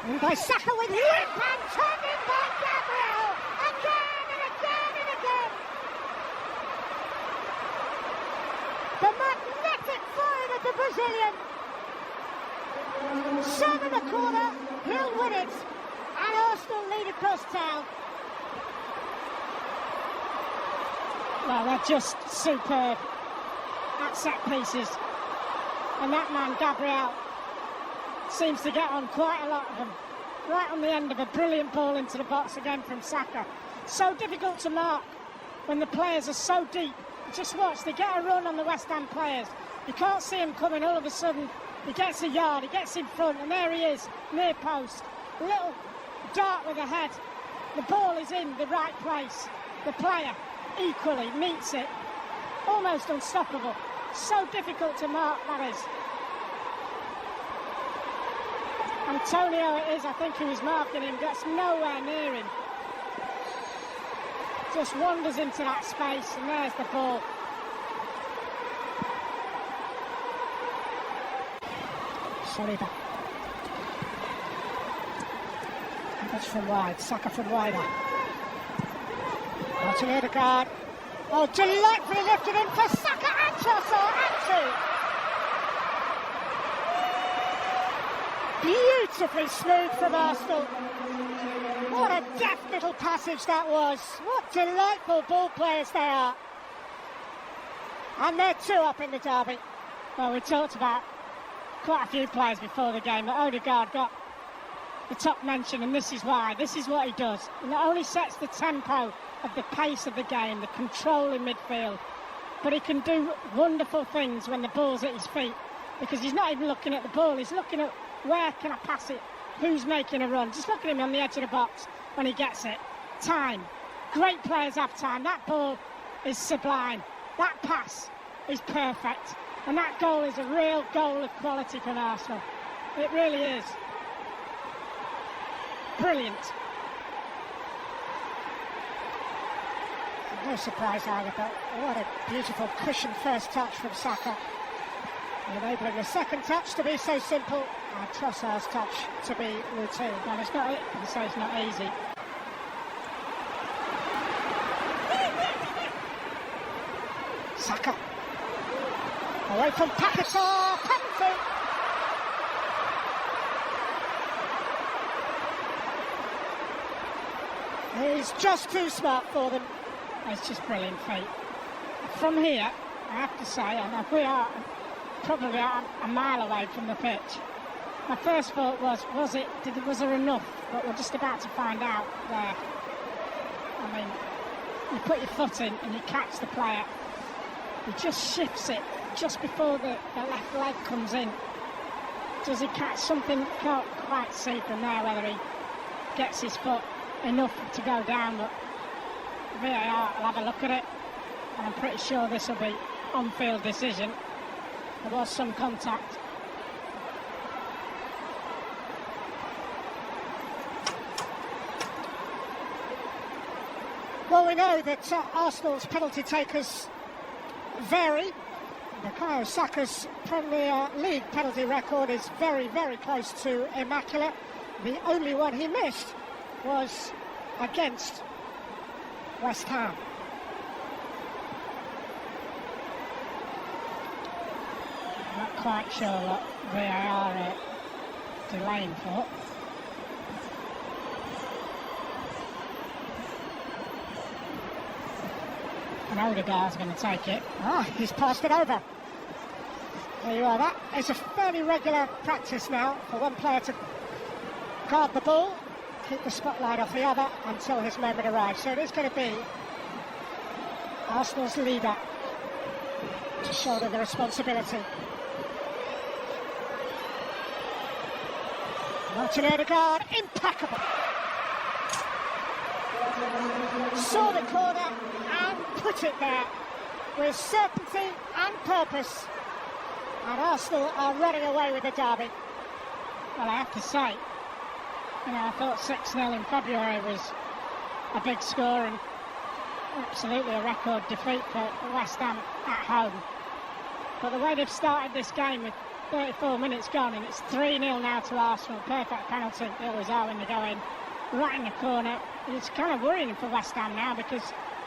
And by Saka with limp and turned in by Gabriel. Again and again and again. The magnetic foot of the Brazilian. Serve in the corner, he'll win it. And Arsenal lead across town. Well, they're just superb at set pieces. And that man, Gabriel, seems to get on quite a lot of them. Right on the end of a brilliant ball into the box again from Saka. So difficult to mark when the players are so deep. Just watch, they get a run on the West Ham players. You can't see him coming. All of a sudden, he gets a yard, he gets in front, and there he is, near post. A little dart with the head. The ball is in the right place. The player equally meets it. Almost unstoppable. So difficult to mark, that is. Antonio it is, I think, who is marking him, gets nowhere near him. Just wanders into that space, and there's the ball. Saliba. That's from wide, Saka from wider. Martin Odegaard. Oh, delightfully lifted in for Saka and Trossard and two. Beautifully smooth from Arsenal. What a deft little passage that was. What delightful ball players they are. And they're 2 up in the derby. Well, we talked about quite a few players before the game, but Odegaard got the top mention, and this is why. This is what he does. He not only sets the tempo of the pace of the game, the control in midfield, but he can do wonderful things when the ball's at his feet, because he's not even looking at the ball, he's looking at where can I pass it, who's making a run. Just look at him on the edge of the box when he gets it. Time. Great players have time. That ball is sublime. That pass is perfect. And that goal is a real goal of quality from Arsenal. It really is. Brilliant. No surprise either, but what a beautiful cushion first touch from Saka. Enabling the second touch to be so simple, and Trossard's touch to be routine. Well, it's not, I can say it's not easy. Saka. Away from Paquetá, penalty. He's just too smart for them. It's just brilliant feat. From here, I have to say, and we are probably a mile away from the pitch. My first thought was there enough? But we're just about to find out there. I mean, you put your foot in and you catch the player. He just shifts it just before the left leg comes in. Does he catch something? Can't quite see from there whether he gets his foot enough to go down, but VAR will have a look at it, and I'm pretty sure this will be on-field decision. There was some contact. Well, we know that Arsenal's penalty takers vary. Bukayo Saka's Premier League penalty record is very, very close to immaculate. The only one he missed was against West Ham. Not quite sure what VAR are delaying for. And Odegaard's going to take it. Ah, he's passed it over. There you are. That is a fairly regular practice now for one player to guard the ball, keep the spotlight off the other until his moment arrives. So it is going to be Arsenal's leader to shoulder the responsibility. Martin Odegaard, impeccable. Saw the corner and put it there with certainty and purpose. And Arsenal are running away with the derby. Well, I have to say, you know, I thought 6-0 in February was a big score and absolutely a record defeat for West Ham at home. But the way they've started this game with 34 minutes gone, and it's 3-0 now to Arsenal. Perfect penalty, they always are when they go in. Right in the corner. It's kind of worrying for West Ham now because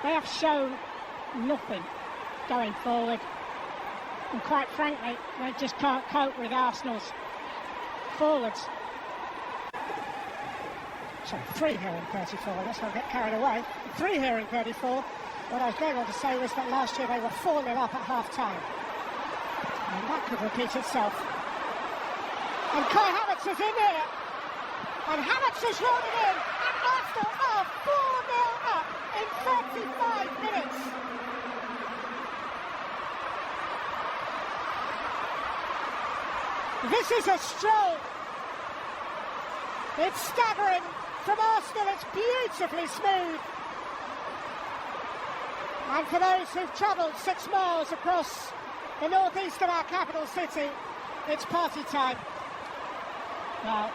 they have shown nothing going forward. And quite frankly, they just can't cope with Arsenal's forwards. So 3 here in 34, let's not get carried away. 3 here in 34. What I was going on to say was that last year they were 4-0 up at half-time. And that could repeat itself. And Kai Havertz is in here. And Havertz has rolled it in. And Arsenal are 4-0 up in 35 minutes. This is a stroll. It's staggering. From Arsenal, it's beautifully smooth. And for those who've travelled 6 miles across the northeast of our capital city, it's party time. Well,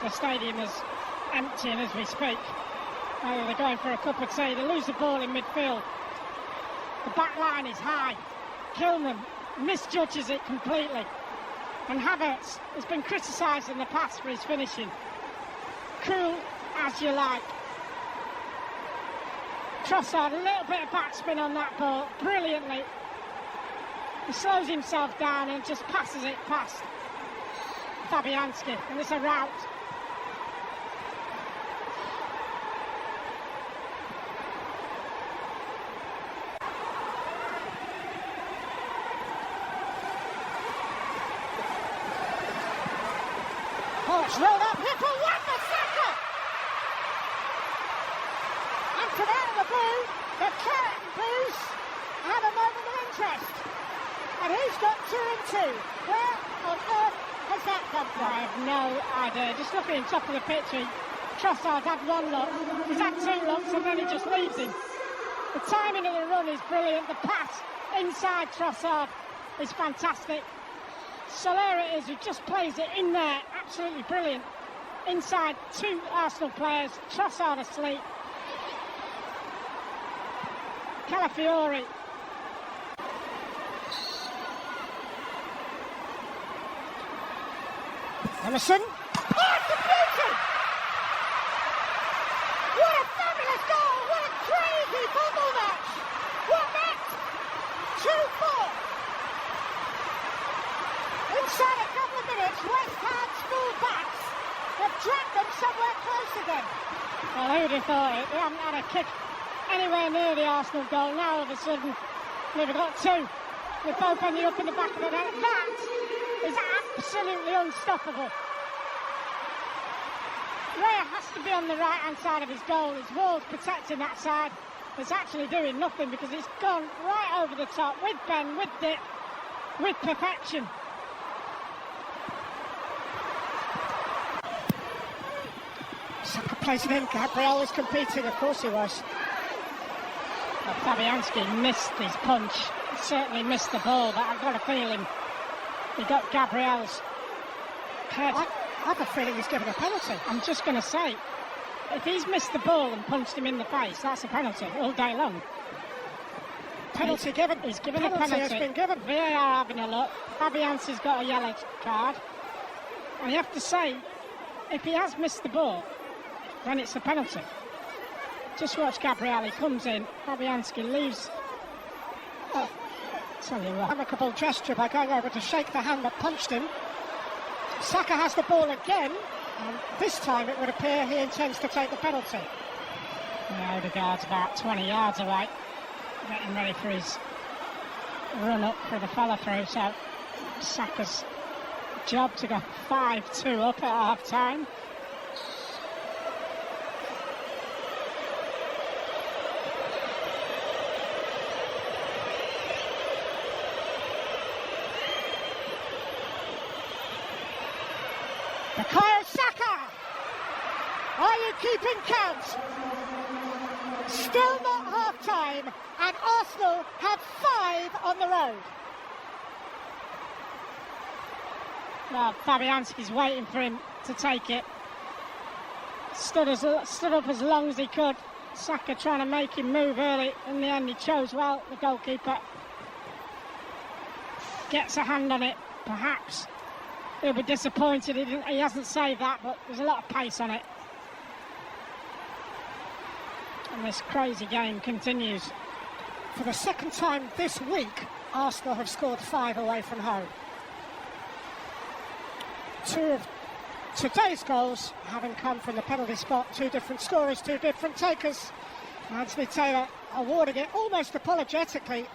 the stadium is emptying as we speak. They're going for a cup of tea. They lose the ball in midfield. The back line is high. Kilman misjudges it completely. And Havertz has been criticised in the past for his finishing. Cool as you like. Trossard, a little bit of backspin on that ball, brilliantly. He slows himself down and just passes it past Fabianski, and it's a rout. Oh, it's rolled up here for Wan-Bissaka! And from out of the blue, the Claret and Blues have a moment of interest. And he's got 2 and 2. Where on earth has that come from? I have no idea. Just looking at the top of the pitch, Trossard had 1 look. He's had 2 looks and then he just leaves him. The timing of the run is brilliant. The pass inside Trossard is fantastic. Soler it is who just plays it in there. Absolutely brilliant. Inside 2 Arsenal players. Trossard asleep. Calafiori. Emerson. Oh, it's a beauty! What a fabulous goal! What a crazy football match! What next? 2-4. Inside a couple of minutes, West Ham's full-backs have dragged them somewhere close again. Well, who would have thought it? They haven't had a kick anywhere near the Arsenal goal. Now, all of a sudden, they've got 2. They're both ending up in the back of the net. That is absolutely unstoppable. Raya has to be on the right-hand side of his goal. His wall's protecting that side. It's actually doing nothing because it's gone right over the top with Ben, with dip, with perfection. Saka plays it in. Gabriel was competing, of course he was. Well, Fabianski missed his punch. He certainly missed the ball, but I've got a feeling he got Gabriel's head. I have a feeling he's given a penalty. I'm just going to say, if he's missed the ball and punched him in the face, that's a penalty all day long. Penalty given. He's given a penalty. Has been given. VAR having a look. Fabianski's got a yellow card. And you have to say, if he has missed the ball, then it's a penalty. Just watch Gabriel, he comes in, Fabianski leaves. Oh, tell you what. Amicable gesture by going over to shake the hand that punched him. Saka has the ball again, and this time it would appear he intends to take the penalty. Yeah, Odegaard's about 20 yards away, getting ready for his run up for the follow-through, so Saka's job to go 5-2 up at half-time. Bukayo Saka! Are you keeping count? Still not half-time, and Arsenal have 5 on the road. Well, Fabianski's waiting for him to take it. Stood up as long as he could. Saka trying to make him move early. In the end, he chose well. The goalkeeper gets a hand on it. perhaps he'll be disappointed he hasn't saved that, but there's a lot of pace on it. And this crazy game continues. For the second time this week, Arsenal have scored 5 away from home. 2 of today's goals having come from the penalty spot, 2 different scorers, 2 different takers. Anthony Taylor awarding it almost apologetically